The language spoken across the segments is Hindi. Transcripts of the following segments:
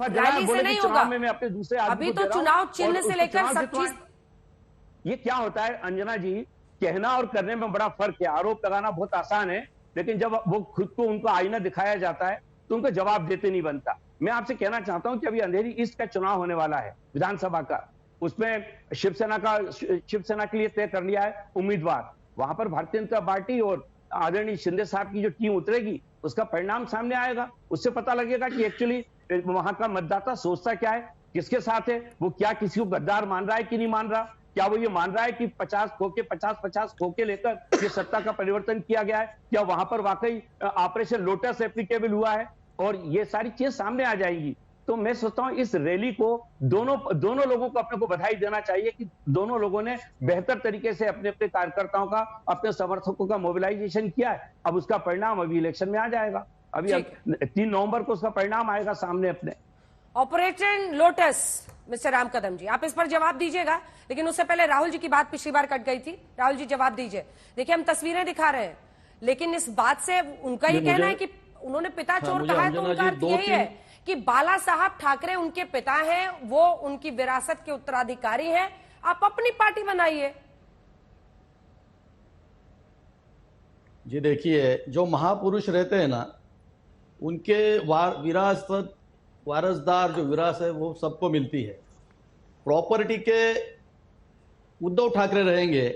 रैली से नहीं होगा। मैं अपने दूसरे अभी तो चुनाव चिन्ह से लेकर सब चीज। ये क्या होता है अंजना जी, कहना और करने में बड़ा फर्क है। आरोप लगाना बहुत आसान है, लेकिन जब वो खुद को उनको आईना दिखाया जाता है तो उनको जवाब देते नहीं बनता। मैं आपसे कहना चाहता हूं कि अभी अंधेरी ईस्ट का चुनाव होने वाला है विधानसभा का, उसमें शिवसेना के लिए तय कर लिया है उम्मीदवार। वहां पर भारतीय जनता पार्टी और आदरणीय शिंदे साहब की जो टीम उतरेगी उसका परिणाम सामने आएगा। उससे पता लगेगा कि एक्चुअली वहां का मतदाता सोचता क्या है, किसके साथ है, वो क्या किसी को गद्दार मान रहा है कि नहीं मान रहा, क्या वो ये मान रहा है कि 50 खोके लेकर ये सत्ता का परिवर्तन किया गया है, क्या वहां पर वाकई ऑपरेशन लोटस एप्लीकेबल हुआ है, और ये सारी चीजें सामने आ जाएंगी। तो मैं सोचता हूं इस रैली को दोनों लोगों को अपने को बधाई देना चाहिए कि दोनों लोगों ने बेहतर तरीके से अपने अपने कार्यकर्ताओं का, अपने समर्थकों का मोबिलाइजेशन किया है। अब उसका परिणाम अभी इलेक्शन में आ जाएगा। अभी 3 नवंबर को उसका परिणाम आएगा सामने अपने। Operation lotus, mister Ram Kadam जी, आप इस पर जवाब दीजिएगा, लेकिन उससे पहले राहुल जी की बात पिछली बार कट गई थी। राहुल जी जवाब दीजिए। देखिए हम तस्वीरें दिखा रहे हैं, लेकिन इस बात से उनका ये कहना है कि उन्होंने पिता चोर कहा है, तो उनका अर्थ यही है कि बाला साहब ठाकरे उनके पिता हैं, वो उनकी विरासत के उत्तराधिकारी हैं, आप अपनी पार्टी बनाइए। जी देखिए, जो महापुरुष रहते हैं ना, उनके विरासत वारसदार जो विरासत है वो सबको मिलती है। प्रॉपर्टी के उद्धव ठाकरे रहेंगे,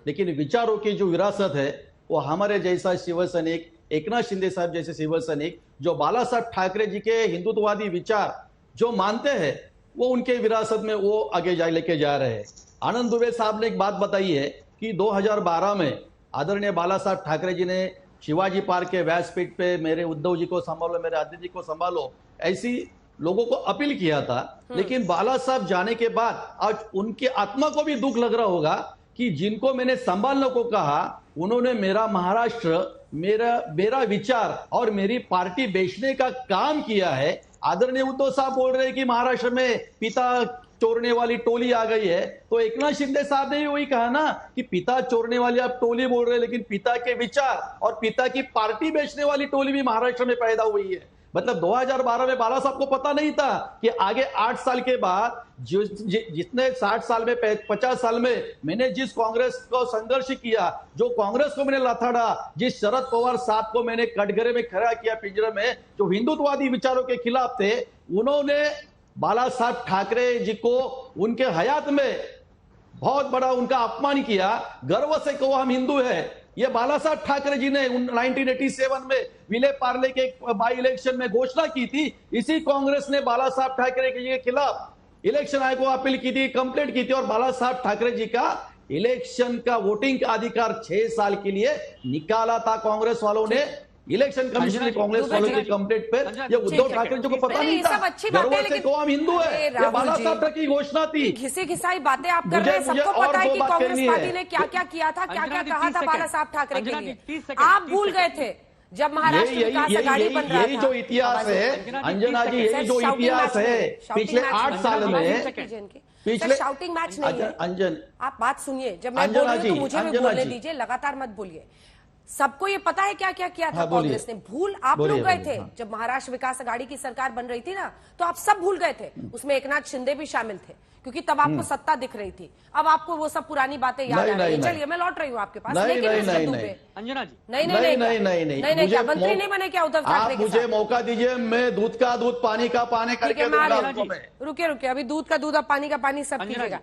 लेकिन विचारों की जो विरासत है वो हमारे जैसा शिव सैनिक, एकनाथ शिंदे साहब जैसे शिव सैनिक, जो बाला साहब ठाकरे जी के हिंदुत्ववादी विचार जो मानते हैं, वो उनके विरासत में वो आगे लेके जा रहे हैं। आनंद दुबे साहब ने एक बात बताई है कि 2012 में आदरणीय बाला साहब ठाकरे जी ने शिवाजी पार्क के व्यासपीठ पे मेरे उद्धव जी को संभालो, मेरे आदित्य जी को संभालो, ऐसी लोगों को अपील किया था। लेकिन बाला साहब जाने के बाद आज उनके आत्मा को भी दुख लग रहा होगा कि जिनको मैंने संभालने को कहा, उन्होंने मेरा महाराष्ट्र, मेरा विचार और मेरी पार्टी बेचने का काम किया है। आदरणीय उद्धव साहब बोल रहे हैं कि महाराष्ट्र में पिता चोरने वाली टोली आ गई है, तो एकनाथ शिंदे साहब ने भी वही कहा ना कि पिता चोरने वाली आप टोली बोल रहे हैं, लेकिन पिता के विचार और पिता की पार्टी बेचने वाली टोली भी महाराष्ट्र में पैदा हुई है। मतलब 2012 में बाला साहब को पता नहीं था कि आगे 8 साल के बाद जितने 60 साल में 50 साल में मैंने जिस कांग्रेस को संघर्ष किया, जो कांग्रेस को मैंने लथाड़ा, जिस शरद पवार साहब को मैंने कटघरे में खड़ा किया पिंजरे में, जो हिंदुत्ववादी विचारों के खिलाफ थे, उन्होंने बाला साहब ठाकरे जी को उनके हयात में बहुत बड़ा उनका अपमान किया। गर्व से कहो हम हिंदू है। ये बाला साहब ठाकरे जी ने 1987 में विले पार्ले के बाई इलेक्शन में घोषणा की थी। इसी कांग्रेस ने बाला साहब ठाकरे जी के खिलाफ इलेक्शन आयोग को अपील की थी, कंप्लेंट की थी, और बाला साहब ठाकरे जी का इलेक्शन का वोटिंग का अधिकार 6 साल के लिए निकाला था कांग्रेस वालों ने। इलेक्शन कमीशन ने कांग्रेस वालों की कंप्लेंट पर, ये उद्धव ठाकरे जी को पता नहीं था। गर्व से कहो हम हिंदू है, ये बाला साहब ठाकरे की घोषणा थी। घिसी घिसाई बातें आप कर रहे हैं, सबको पता है कि कांग्रेस पार्टी ने क्या क्या किया था, क्या क्या कहा था बाला साहब ठाकरे के लिए। आप भूल गए थे जब महाराष्ट्र विकास अघाड़ी बन रहा था। यही जो इतिहास है अंजना जी, यही जो इतिहास है पिछले 8 साल में, पिछले शाउटिंग मैच नहीं है। अंजन, आप बात सुनिए, जब मैं बोल रही हूँ तो मुझे भी बोलने दीजिए, लगातार मत बोलिए। सबको ये पता है क्या क्या किया था कांग्रेस ने। भूल आप लोग गए थे जब महाराष्ट्र विकास अघाड़ी की सरकार बन रही थी ना, तो आप सब भूल गए थे। उसमें एकनाथ शिंदे भी शामिल थे, क्योंकि तब आपको सत्ता दिख रही थी। अब आपको वो सब पुरानी बातें याद आ रही है। चलिए मैं लौट रही हूँ आपके पास। नहीं, लेकिन नहीं, अंजना जी नहीं, क्या मंत्री नहीं बने क्या उद्धव ठाकरे? मुझे मौका दीजिए, मैं दूध का दूध पानी का पानी करके दूंगा। रुके अभी दूध का दूध, अब पानी का पानी सब कीजिएगा।